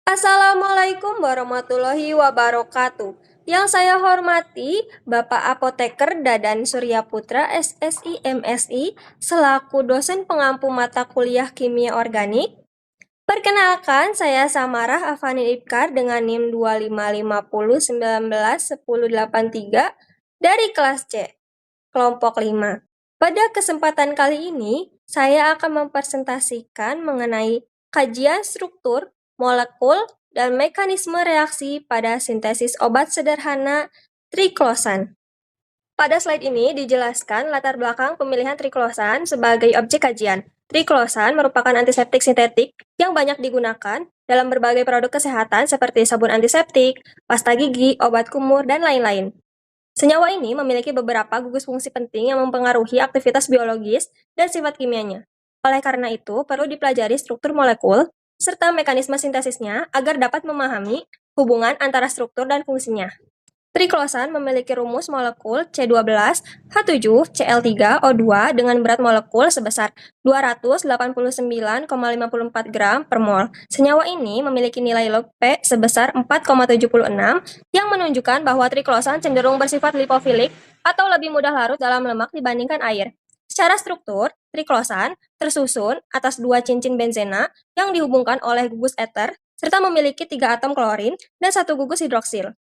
Assalamualaikum warahmatullahi wabarakatuh. Yang saya hormati Bapak Apoteker Dadan Surya Putra SSI MSI selaku dosen pengampu mata kuliah Kimia Organik. Perkenalkan, saya Samarah Afani Ibkar dengan NIM 2550191083 dari kelas C, kelompok 5. Pada kesempatan kali ini, saya akan mempresentasikan mengenai kajian struktur, molekul, dan mekanisme reaksi pada sintesis obat sederhana triklosan. Pada slide ini dijelaskan latar belakang pemilihan triklosan sebagai objek kajian. Triklosan merupakan antiseptik sintetik yang banyak digunakan dalam berbagai produk kesehatan seperti sabun antiseptik, pasta gigi, obat kumur, dan lain-lain. Senyawa ini memiliki beberapa gugus fungsi penting yang mempengaruhi aktivitas biologis dan sifat kimianya. Oleh karena itu, perlu dipelajari struktur molekul serta mekanisme sintesisnya agar dapat memahami hubungan antara struktur dan fungsinya. Triklosan memiliki rumus molekul C12H7Cl3O2 dengan berat molekul sebesar 289,54 gram per mol. Senyawa ini memiliki nilai log P sebesar 4,76 yang menunjukkan bahwa triklosan cenderung bersifat lipofilik atau lebih mudah larut dalam lemak dibandingkan air. Secara struktur, triklosan tersusun atas dua cincin benzena yang dihubungkan oleh gugus eter serta memiliki 3 atom klorin dan 1 gugus hidroksil.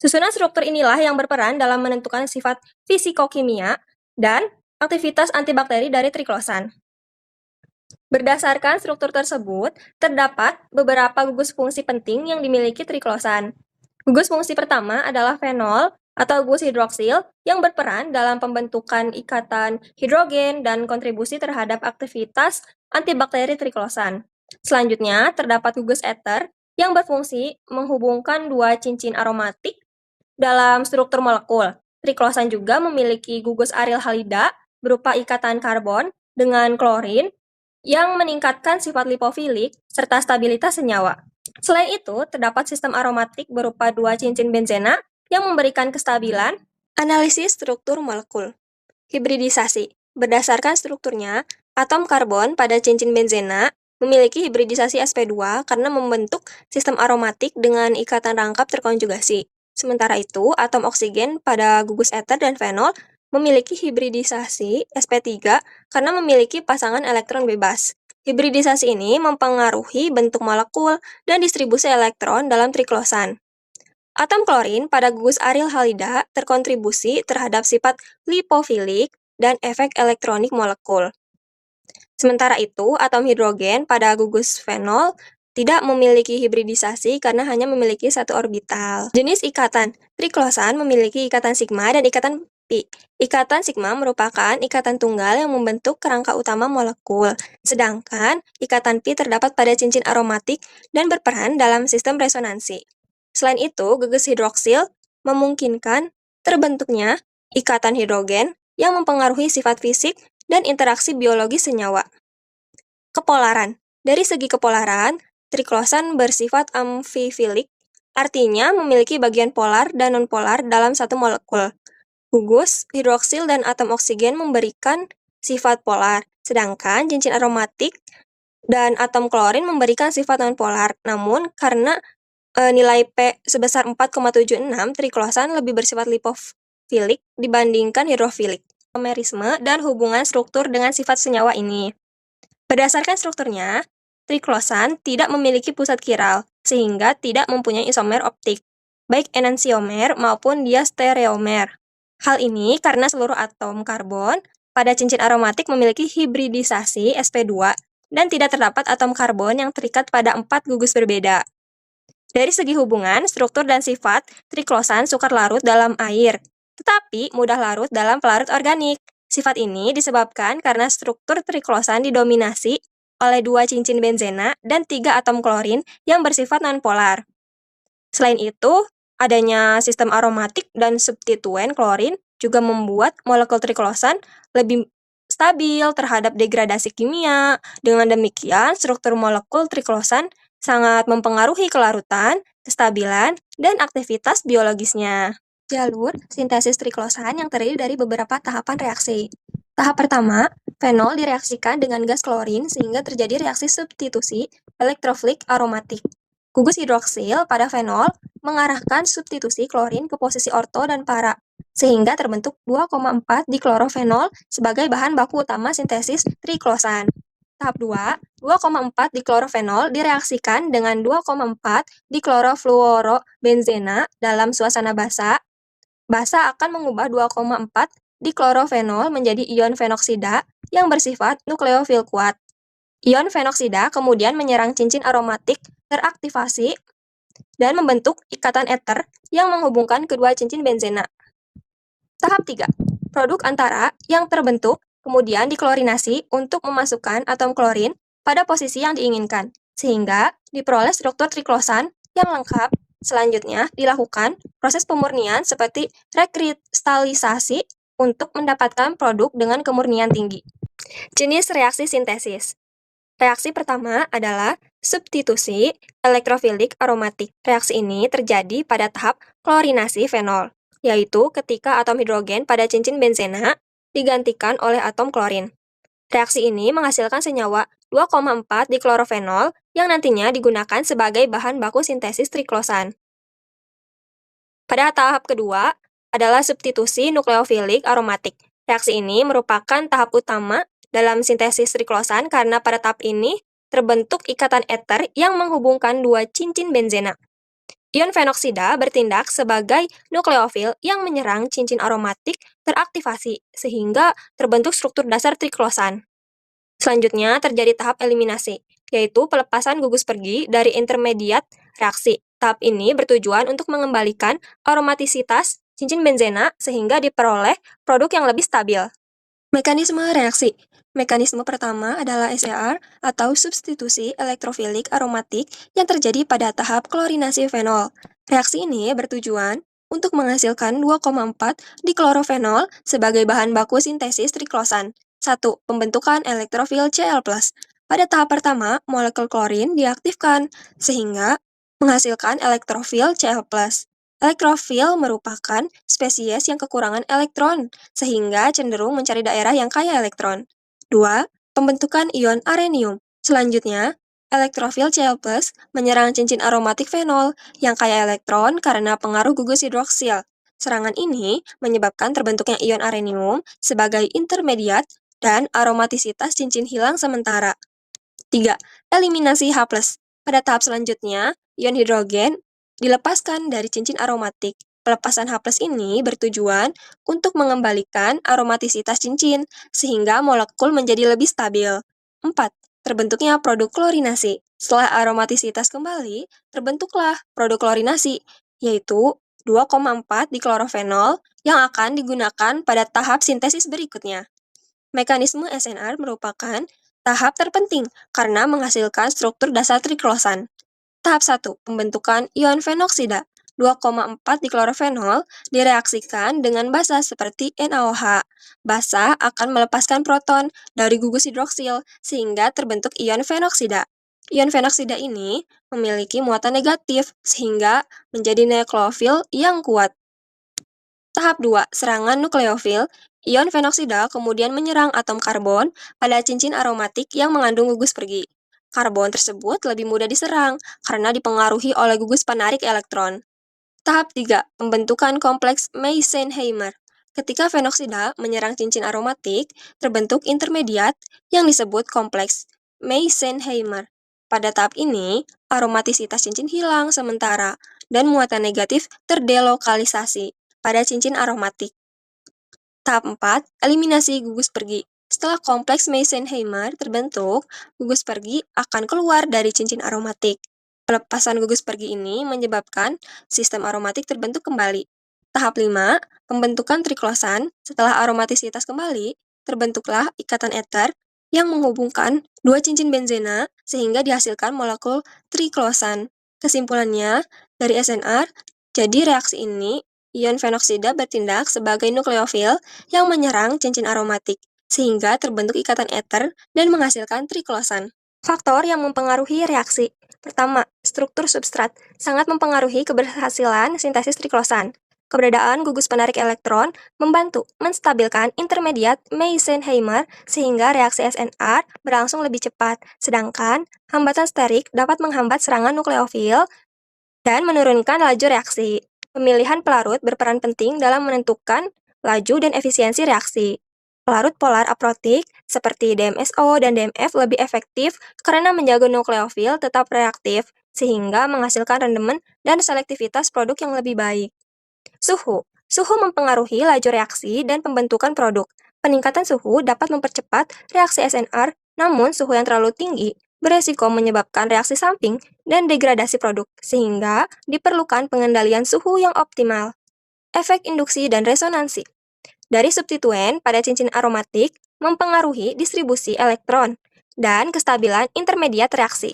Susunan struktur inilah yang berperan dalam menentukan sifat fisikokimia dan aktivitas antibakteri dari triklosan. Berdasarkan struktur tersebut, terdapat beberapa gugus fungsi penting yang dimiliki triklosan. Gugus fungsi pertama adalah fenol atau gugus hidroksil yang berperan dalam pembentukan ikatan hidrogen dan kontribusi terhadap aktivitas antibakteri triklosan. Selanjutnya, terdapat gugus eter yang berfungsi menghubungkan dua cincin aromatik dalam struktur molekul. Triklosan juga memiliki gugus aryl halida berupa ikatan karbon dengan klorin yang meningkatkan sifat lipofilik serta stabilitas senyawa. Selain itu, terdapat sistem aromatik berupa dua cincin benzena yang memberikan kestabilan. Analisis struktur molekul. Hibridisasi. Berdasarkan strukturnya, atom karbon pada cincin benzena memiliki hibridisasi sp2 karena membentuk sistem aromatik dengan ikatan rangkap terkonjugasi. Sementara itu, atom oksigen pada gugus eter dan fenol memiliki hibridisasi sp3 karena memiliki pasangan elektron bebas. Hibridisasi ini mempengaruhi bentuk molekul dan distribusi elektron dalam triklosan. Atom klorin pada gugus aryl halida terkontribusi terhadap sifat lipofilik dan efek elektronik molekul. Sementara itu, atom hidrogen pada gugus fenol tidak memiliki hibridisasi karena hanya memiliki satu orbital. Jenis ikatan. Triklosan memiliki ikatan sigma dan ikatan pi. Ikatan sigma merupakan ikatan tunggal yang membentuk kerangka utama molekul, sedangkan ikatan pi terdapat pada cincin aromatik dan berperan dalam sistem resonansi. Selain itu, gugus hidroksil memungkinkan terbentuknya ikatan hidrogen yang mempengaruhi sifat fisik dan interaksi biologis senyawa. Kepolaran. Dari segi kepolaran, triklosan bersifat amfifilik, artinya memiliki bagian polar dan nonpolar dalam satu molekul. Gugus hidroksil dan atom oksigen memberikan sifat polar, sedangkan cincin aromatik dan atom klorin memberikan sifat nonpolar. Namun, karena nilai P sebesar 4,76, triklosan lebih bersifat lipofilik dibandingkan hidrofilik. Isomerisme dan hubungan struktur dengan sifat senyawa ini. Berdasarkan strukturnya, triklosan tidak memiliki pusat kiral, sehingga tidak mempunyai isomer optik, baik enantiomer maupun diastereomer. Hal ini karena seluruh atom karbon pada cincin aromatik memiliki hibridisasi sp2 dan tidak terdapat atom karbon yang terikat pada 4 gugus berbeda. Dari segi hubungan, struktur dan sifat, triklosan sukar larut dalam air, tetapi mudah larut dalam pelarut organik. Sifat ini disebabkan karena struktur triklosan didominasi oleh dua cincin benzena dan 3 atom klorin yang bersifat nonpolar. Selain itu, adanya sistem aromatik dan substituen klorin juga membuat molekul triklosan lebih stabil terhadap degradasi kimia. Dengan demikian, struktur molekul triklosan sangat mempengaruhi kelarutan, kestabilan, dan aktivitas biologisnya. Jalur sintesis triklosan yang terdiri dari beberapa tahapan reaksi. Tahap pertama, fenol direaksikan dengan gas klorin sehingga terjadi reaksi substitusi elektrofilik aromatik. Gugus hidroksil pada fenol mengarahkan substitusi klorin ke posisi orto dan para, sehingga terbentuk 2,4 diklorofenol sebagai bahan baku utama sintesis triklosan. Tahap 2, 2,4 diklorofenol direaksikan dengan 2,4 diklorofluorobenzena dalam suasana basa. Basa akan mengubah 2,4 diklorofenol menjadi ion fenoksida yang bersifat nukleofil kuat. Ion fenoksida kemudian menyerang cincin aromatik teraktivasi dan membentuk ikatan eter yang menghubungkan kedua cincin benzena. Tahap 3. Produk antara yang terbentuk kemudian diklorinasi untuk memasukkan atom klorin pada posisi yang diinginkan, sehingga diperoleh struktur triklosan yang lengkap. Selanjutnya dilakukan proses pemurnian seperti rekristalisasi untuk mendapatkan produk dengan kemurnian tinggi. Jenis reaksi sintesis. Reaksi pertama adalah substitusi elektrofilik aromatik. Reaksi ini terjadi pada tahap klorinasi fenol, yaitu ketika atom hidrogen pada cincin benzena digantikan oleh atom klorin. Reaksi ini menghasilkan senyawa 2,4 diklorofenol yang nantinya digunakan sebagai bahan baku sintesis triklosan. Pada tahap kedua adalah substitusi nukleofilik aromatik. Reaksi ini merupakan tahap utama dalam sintesis triklosan karena pada tahap ini terbentuk ikatan eter yang menghubungkan dua cincin benzena. Ion fenoksida bertindak sebagai nukleofil yang menyerang cincin aromatik teraktivasi sehingga terbentuk struktur dasar triklosan. Selanjutnya terjadi tahap eliminasi, yaitu pelepasan gugus pergi dari intermediat reaksi. Tahap ini bertujuan untuk mengembalikan aromatisitas cincin benzena sehingga diperoleh produk yang lebih stabil. Mekanisme reaksi. Mekanisme pertama adalah SER atau substitusi elektrofilik aromatik yang terjadi pada tahap klorinasi fenol. Reaksi ini bertujuan untuk menghasilkan 2,4 diklorofenol sebagai bahan baku sintesis triklosan. 1. Pembentukan elektrofil Cl+. Pada tahap pertama, molekul klorin diaktifkan sehingga menghasilkan elektrofil Cl+. Elektrofil merupakan spesies yang kekurangan elektron, sehingga cenderung mencari daerah yang kaya elektron. 2. Pembentukan ion arenium. Selanjutnya, elektrofil Cl+ menyerang cincin aromatik fenol yang kaya elektron karena pengaruh gugus hidroksil. Serangan ini menyebabkan terbentuknya ion arenium sebagai intermediat dan aromatisitas cincin hilang sementara. 3. Eliminasi H+. Pada tahap selanjutnya, ion hidrogen dilepaskan dari cincin aromatik. Pelepasan H+ ini bertujuan untuk mengembalikan aromatisitas cincin, sehingga molekul menjadi lebih stabil. 4. Terbentuknya produk klorinasi. Setelah aromatisitas kembali, terbentuklah produk klorinasi, yaitu 2,4 diklorofenol yang akan digunakan pada tahap sintesis berikutnya. Mekanisme SNR merupakan tahap terpenting karena menghasilkan struktur dasar triklosan. Tahap 1. Pembentukan ion fenoksida. 2,4 diklorofenol direaksikan dengan basa seperti NaOH. Basa akan melepaskan proton dari gugus hidroksil sehingga terbentuk ion fenoksida. Ion fenoksida ini memiliki muatan negatif sehingga menjadi nukleofil yang kuat. Tahap 2. Serangan nukleofil. Ion fenoksida kemudian menyerang atom karbon pada cincin aromatik yang mengandung gugus pergi. Karbon tersebut lebih mudah diserang karena dipengaruhi oleh gugus penarik elektron. Tahap 3. Pembentukan kompleks Meitzenheimer. Ketika fenoksida menyerang cincin aromatik, terbentuk intermediat yang disebut kompleks Meitzenheimer. Pada tahap ini, aromatisitas cincin hilang sementara dan muatan negatif terdelokalisasi pada cincin aromatik. Tahap 4. Eliminasi gugus pergi. Setelah kompleks Meitzenheimer terbentuk, gugus pergi akan keluar dari cincin aromatik. Pelepasan gugus pergi ini menyebabkan sistem aromatik terbentuk kembali. Tahap 5. Pembentukan triklosan. Setelah aromatisitas kembali, terbentuklah ikatan eter yang menghubungkan dua cincin benzena sehingga dihasilkan molekul triklosan. Kesimpulannya, dari SNR, jadi reaksi ini, ion fenoksida bertindak sebagai nukleofil yang menyerang cincin aromatik, sehingga terbentuk ikatan eter dan menghasilkan triklosan. Faktor yang mempengaruhi reaksi. Pertama, struktur substrat sangat mempengaruhi keberhasilan sintesis triklosan. Keberadaan gugus penarik elektron membantu menstabilkan intermediat Meitner-Heimer sehingga reaksi SNR berlangsung lebih cepat, sedangkan hambatan sterik dapat menghambat serangan nukleofil dan menurunkan laju reaksi. Pemilihan pelarut berperan penting dalam menentukan laju dan efisiensi reaksi. Pelarut polar aprotik seperti DMSO dan DMF lebih efektif karena menjaga nukleofil tetap reaktif, sehingga menghasilkan rendemen dan selektivitas produk yang lebih baik. Suhu. Suhu mempengaruhi laju reaksi dan pembentukan produk. Peningkatan suhu dapat mempercepat reaksi SNR, namun suhu yang terlalu tinggi beresiko menyebabkan reaksi samping dan degradasi produk, sehingga diperlukan pengendalian suhu yang optimal. Efek induksi dan resonansi. Dari substituen pada cincin aromatik mempengaruhi distribusi elektron dan kestabilan intermediat reaksi.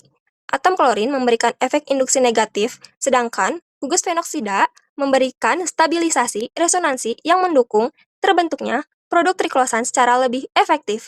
Atom klorin memberikan efek induksi negatif, sedangkan gugus fenoksida memberikan stabilisasi resonansi yang mendukung terbentuknya produk triklosan secara lebih efektif.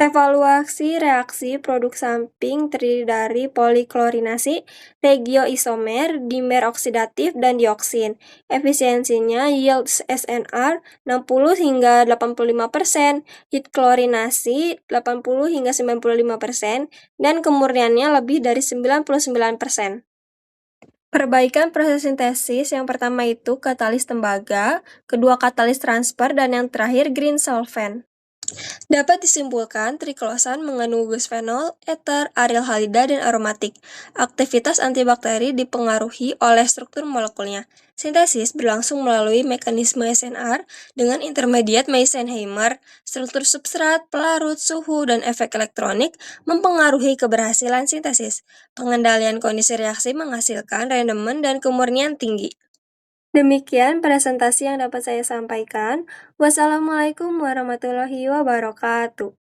Evaluasi reaksi produk samping terdiri dari poliklorinasi, regioisomer, dimer oksidatif, dan dioksin. Efisiensinya yield SNR 60 hingga 85%, heat klorinasi 80 hingga 95%, dan kemurniannya lebih dari 99%. Perbaikan proses sintesis yang pertama itu katalis tembaga, kedua katalis transfer, dan yang terakhir green solvent. Dapat disimpulkan, triklosan mengandung gugus fenol, eter, aryl halida, dan aromatik. Aktivitas antibakteri dipengaruhi oleh struktur molekulnya. Sintesis berlangsung melalui mekanisme SNR dengan intermediat Meitner-Heimer, struktur substrat, pelarut, suhu, dan efek elektronik mempengaruhi keberhasilan sintesis. Pengendalian kondisi reaksi menghasilkan rendemen dan kemurnian tinggi. Demikian presentasi yang dapat saya sampaikan. Wassalamualaikum warahmatullahi wabarakatuh.